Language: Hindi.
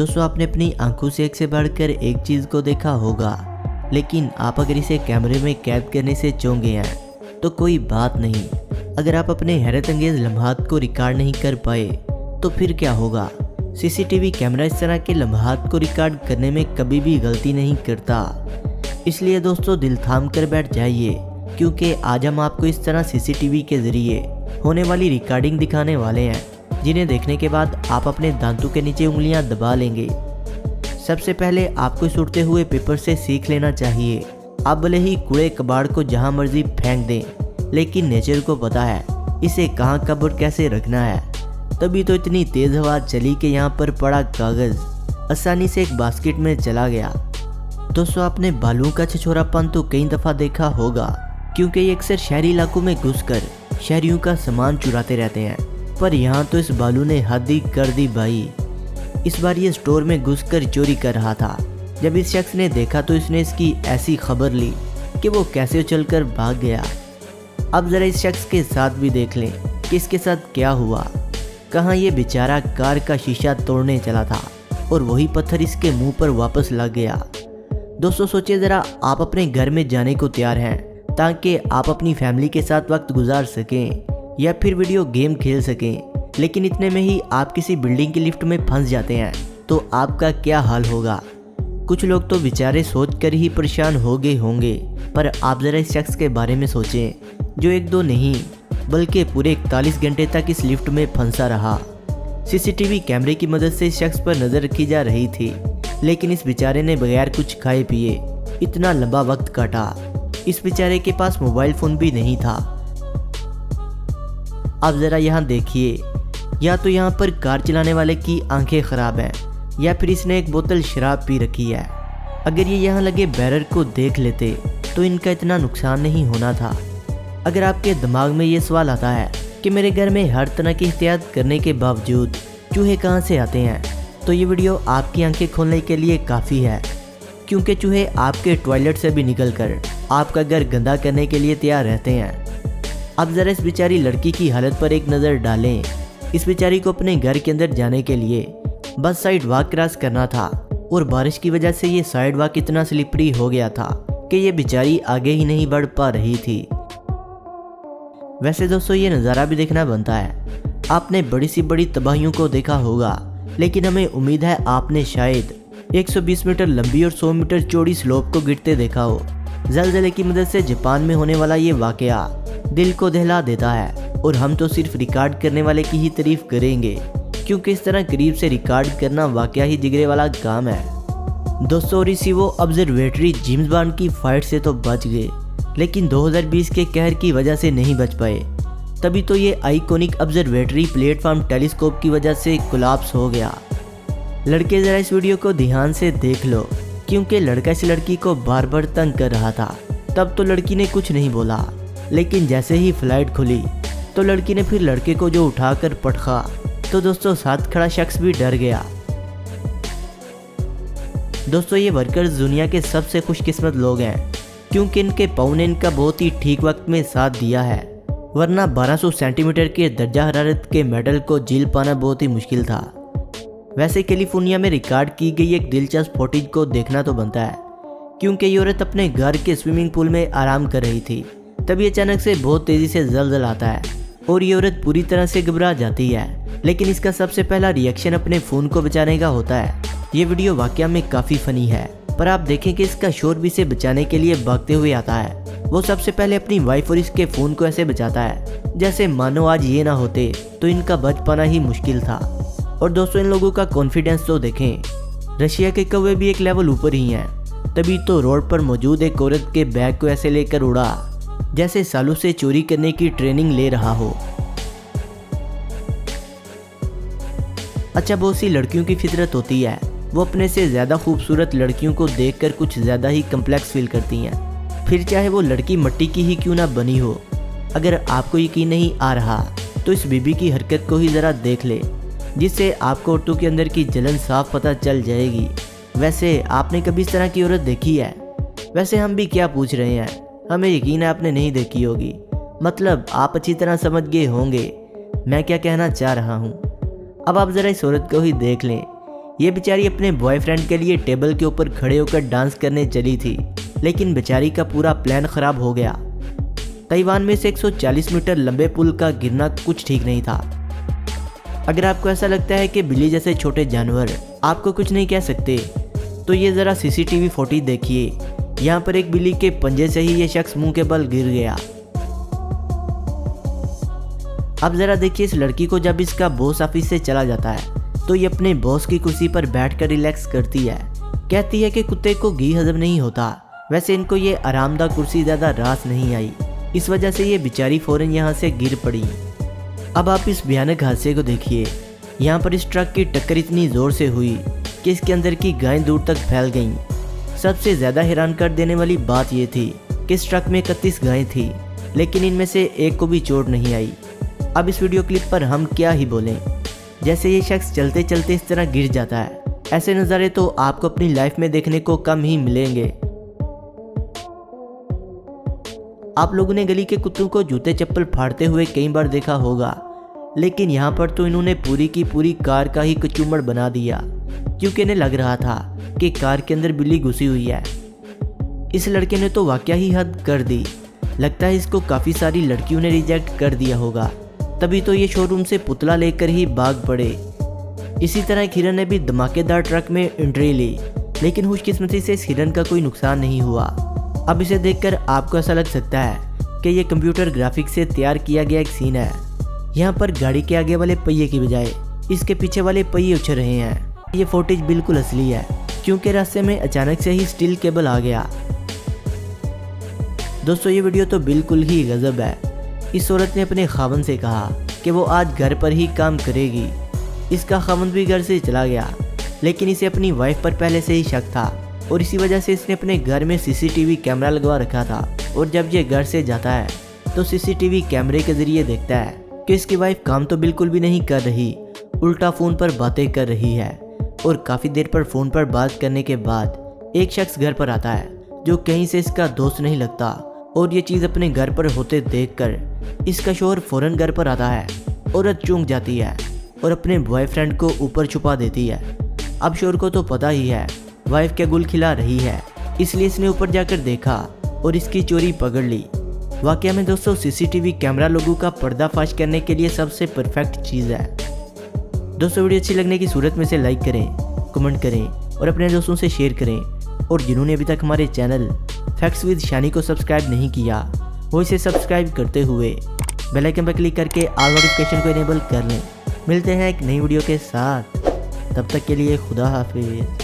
दोस्तों आपने अपनी आंखों से एक से बढ़कर एक चीज़ को देखा होगा, लेकिन आप अगर इसे कैमरे में कैद करने से चौंके हैं तो कोई बात नहीं। अगर आप अपने हैरत अंगेज लम्हात को रिकॉर्ड नहीं कर पाए तो फिर क्या होगा। सीसीटीवी कैमरा इस तरह के लम्हात को रिकॉर्ड करने में कभी भी गलती नहीं करता। इसलिए दोस्तों दिल थाम कर बैठ जाइए, क्योंकि आज हम आपको इस तरह सीसीटीवी के ज़रिए होने वाली रिकॉर्डिंग दिखाने वाले हैं, जिन्हें देखने के बाद आप अपने दांतों के नीचे उंगलियां दबा लेंगे। सबसे पहले आपको इस उड़ते हुए पेपर से सीख लेना चाहिए। आप भले ही कूड़े कबाड़ को जहां मर्जी फेंक दें, लेकिन नेचर को पता है इसे कहां कब और कैसे रखना है। तभी तो इतनी तेज़ हवा चली कि यहाँ पर पड़ा कागज़ आसानी से एक बास्केट में चला गया। दोस्तों आपने बालुओं का छिछोरापन तो कई दफ़ा देखा होगा, क्योंकि ये अक्सर शहरी इलाकों में घुसकर शहरियों का सामान चुराते रहते हैं। पर यहाँ तो इस बालू ने हद ही कर दी भाई। इस बार ये स्टोर में घुसकर चोरी कर रहा था। जब इस शख्स ने देखा तो इसने इसकी ऐसी खबर ली कि वो कैसे उछलकर भाग गया। अब ज़रा इस शख्स के साथ भी देख लें कि इसके साथ क्या हुआ। कहाँ ये बेचारा कार का शीशा तोड़ने चला था और वही पत्थर इसके मुंह पर वापस लग गया। दोस्तों सोचिए ज़रा, आप अपने घर में जाने को तैयार हैं ताकि आप अपनी फैमिली के साथ वक्त गुजार सकें या फिर वीडियो गेम खेल सकें, लेकिन इतने में ही आप किसी बिल्डिंग की लिफ्ट में फंस जाते हैं तो आपका क्या हाल होगा। कुछ लोग तो बेचारे सोच कर ही परेशान हो गए होंगे। पर आप ज़रा इस शख्स के बारे में सोचें जो एक दो नहीं बल्कि पूरे 41 घंटे तक इस लिफ्ट में फंसा रहा। सीसीटीवी कैमरे की मदद से इस शख्स पर नज़र रखी जा रही थी, लेकिन इस बेचारे ने बगैर कुछ खाए पिए इतना लंबा वक्त काटा। इस बेचारे के पास मोबाइल फ़ोन भी नहीं था। अब ज़रा यहाँ देखिए, या तो यहाँ पर कार चलाने वाले की आंखें ख़राब हैं या फिर इसने एक बोतल शराब पी रखी है। अगर ये यहाँ लगे बैरर को देख लेते तो इनका इतना नुकसान नहीं होना था। अगर आपके दिमाग में ये सवाल आता है कि मेरे घर में हर तरह की एहतियात करने के बावजूद चूहे कहाँ से आते हैं, तो ये वीडियो आपकी आंखें खोलने के लिए काफ़ी है, क्योंकि चूहे आपके टॉयलेट से भी निकलकर आपका घर गंदा करने के लिए तैयार रहते हैं। अब ज़रा इस बेचारी लड़की की हालत पर एक नज़र डालें। इस बेचारी को अपने घर के अंदर जाने के लिए बस साइड वॉक क्रॉस करना था और बारिश की वजह से ये साइड वॉक इतना स्लिपरी हो गया था कि ये बेचारी आगे ही नहीं बढ़ पा रही थी। वैसे दोस्तों ये नज़ारा भी देखना बनता है। आपने बड़ी सी बड़ी तबाहियों को देखा होगा, लेकिन हमें उम्मीद है आपने शायद 120 मीटर लंबी और 100 मीटर चौड़ी स्लोप को गिरते देखा हो। ज़लज़ले की मदद से जापान में होने वाला ये वाक़या दिल को दहला देता है, और हम तो सिर्फ रिकॉर्ड करने वाले की ही तारीफ करेंगे, क्योंकि इस तरह करीब से रिकॉर्ड करना वाक़या ही जिगरे वाला काम है। दोस्तों और इसी वो ऑब्जर्वेटरी जेम्स बॉन्ड की फाइट से तो बच गए, लेकिन 2020 के कहर की वजह से नहीं बच पाए। तभी तो ये आइकॉनिक ऑब्जर्वेटरी प्लेटफॉर्म टेलीस्कोप की वजह से कोलैप्स हो गया। लड़के ज़रा इस वीडियो को ध्यान से देख लो, क्योंकि लड़का इस लड़की को बार बार तंग कर रहा था। तब तो लड़की ने कुछ नहीं बोला, लेकिन जैसे ही फ्लाइट खुली तो लड़की ने फिर लड़के को जो उठाकर पटखा, तो दोस्तों साथ खड़ा शख्स भी डर गया। दोस्तों ये वर्कर्स दुनिया के सबसे खुशकिस्मत लोग हैं, क्योंकि इनके पाँव ने इनका बहुत ही ठीक वक्त में साथ दिया है, वरना 1200 सेंटीमीटर के दर्जा हरारत के मेटल को झील पाना बहुत ही मुश्किल था। वैसे कैलिफोर्निया में रिकॉर्ड की गई एक दिलचस्प फुटेज को देखना तो बनता है, क्योंकि ये औरत अपने घर के स्विमिंग पूल में आराम कर रही थी। तभी अचानक से बहुत तेज़ी से ज़लज़ला आता है और ये औरत पूरी तरह से घबरा जाती है, लेकिन इसका सबसे पहला रिएक्शन अपने फ़ोन को बचाने का होता है। ये वीडियो वाकया में काफ़ी फ़नी है, पर आप देखें कि इसका शोर भी इसे बचाने के लिए भागते हुए आता है। वो सबसे पहले अपनी वाइफ और इसके फ़ोन को ऐसे बचाता है जैसे मानो आज ये ना होते तो इनका बच पाना ही मुश्किल था। और दोस्तों इन लोगों का कॉन्फिडेंस तो देखें, रशिया के कौवे भी एक लेवल ऊपर ही हैं। तभी तो रोड पर मौजूद एक औरत के बैग को ऐसे लेकर उड़ा जैसे सालों से चोरी करने की ट्रेनिंग ले रहा हो। अच्छा, बहुत सी लड़कियों की फितरत होती है, वो अपने से ज़्यादा खूबसूरत लड़कियों को देखकर कुछ ज़्यादा ही कम्प्लेक्स फील करती हैं, फिर चाहे वो लड़की मिट्टी की ही क्यों ना बनी हो। अगर आपको यकीन नहीं आ रहा तो इस बीबी की हरकत को ही ज़रा देख ले, जिससे आपको औरतों के अंदर की जलन साफ पता चल जाएगी। वैसे आपने कभी इस तरह की औरत देखी है? वैसे हम भी क्या पूछ रहे हैं, हमें यकीन है आपने नहीं देखी होगी। मतलब आप अच्छी तरह समझ गए होंगे मैं क्या कहना चाह रहा हूँ। अब आप ज़रा इस औरत को ही देख लें, ये बेचारी अपने बॉयफ्रेंड के लिए टेबल के ऊपर खड़े होकर डांस करने चली थी, लेकिन बेचारी का पूरा प्लान खराब हो गया। ताइवान में से 140 मीटर लंबे पुल का गिरना कुछ ठीक नहीं था। अगर आपको ऐसा लगता है कि बिल्ली जैसे छोटे जानवर आपको कुछ नहीं कह सकते, तो ये ज़रा CCTV फुटेज देखिए। यहाँ पर एक बिल्ली के पंजे से ही ये शख्स मुंह के बल गिर गया। अब ज़रा देखिए इस लड़की को, जब इसका बॉस ऑफिस से चला जाता है तो ये अपने बॉस की कुर्सी पर बैठकर रिलैक्स करती है। कहती है कि कुत्ते को घी हजम नहीं होता। वैसे इनको ये आरामदाह कुर्सी ज़्यादा रास नहीं आई, इस वजह से ये बेचारी फ़ौरन यहाँ से गिर पड़ी। अब आप इस भयानक हादसे को देखिए। यहाँ पर इस ट्रक की टक्कर इतनी ज़ोर से हुई कि इसके अंदर की गायें दूर तक फैल गईं। सबसे ज़्यादा हैरान कर देने वाली बात यह थी कि इस ट्रक में 31 गायें थी, लेकिन इनमें से एक को भी चोट नहीं आई। अब इस वीडियो क्लिप पर हम क्या ही बोलें। जैसे ये शख्स चलते चलते इस तरह गिर जाता है, ऐसे नज़ारे तो आपको अपनी लाइफ में देखने को कम ही मिलेंगे। आप लोगों ने गली के कुत्तों को जूते चप्पल फाड़ते हुए कई बार देखा होगा, लेकिन यहाँ पर तो इन्होंने पूरी की पूरी कार का ही कचूमड़ बना दिया, क्योंकि इन्हें लग रहा था कि कार के अंदर बिल्ली घुसी हुई है। इस लड़के ने तो वाकया ही हद कर दी। लगता है इसको काफ़ी सारी लड़कियों ने रिजेक्ट कर दिया होगा, तभी तो ये शोरूम से पुतला लेकर ही भाग पड़े। इसी तरह एक हिरन ने भी धमाकेदार ट्रक में एंट्री ली, लेकिन खुशकिस्मती से इस हिरन का कोई नुकसान नहीं हुआ। अब इसे देखकर आपको ऐसा लग सकता है कि ये कंप्यूटर ग्राफिक्स से तैयार किया गया एक सीन है। यहाँ पर गाड़ी के आगे वाले पहिए की बजाय इसके पीछे वाले पहिए उछल रहे हैं। ये फुटेज बिल्कुल असली है, क्योंकि रास्ते में अचानक से ही स्टील केबल आ गया। दोस्तों ये वीडियो तो बिल्कुल ही गजब है। इस औरत ने अपने खावंद से कहा कि वो आज घर पर ही काम करेगी। इसका खावंद भी घर से चला गया, लेकिन इसे अपनी वाइफ पर पहले से ही शक था और इसी वजह से इसने अपने घर में CCTV कैमरा लगवा रखा था। और जब ये घर से जाता है तो CCTV कैमरे के जरिए देखता है कि इसकी वाइफ काम तो बिल्कुल भी नहीं कर रही, उल्टा फ़ोन पर बातें कर रही है। और काफ़ी देर पर फ़ोन पर बात करने के बाद एक शख्स घर पर आता है जो कहीं से इसका दोस्त नहीं लगता, और ये चीज़ अपने घर पर होते देखकर इसका शोहर फ़ौरन घर पर आता है। औरत चूक जाती है और अपने बॉयफ्रेंड को ऊपर छुपा देती है। अब शोहर को तो पता ही है वाइफ क्या गुल खिला रही है, इसलिए इसने ऊपर जाकर देखा और इसकी चोरी पकड़ ली। वाकया में दोस्तों CCTV कैमरा लोगों का पर्दाफाश करने के लिए सबसे परफेक्ट चीज़ है। दोस्तों वीडियो अच्छी लगने की सूरत में से लाइक करें, कमेंट करें और अपने दोस्तों से शेयर करें। और जिन्होंने अभी तक हमारे चैनल फैक्ट्स विद शानी को सब्सक्राइब नहीं किया, वो इसे सब्सक्राइब करते हुए बेल आइकन पर क्लिक करके ऑल नोटिफिकेशन को इनेबल कर लें। मिलते हैं एक नई वीडियो के साथ, तब तक के लिए खुदा हाफिज़।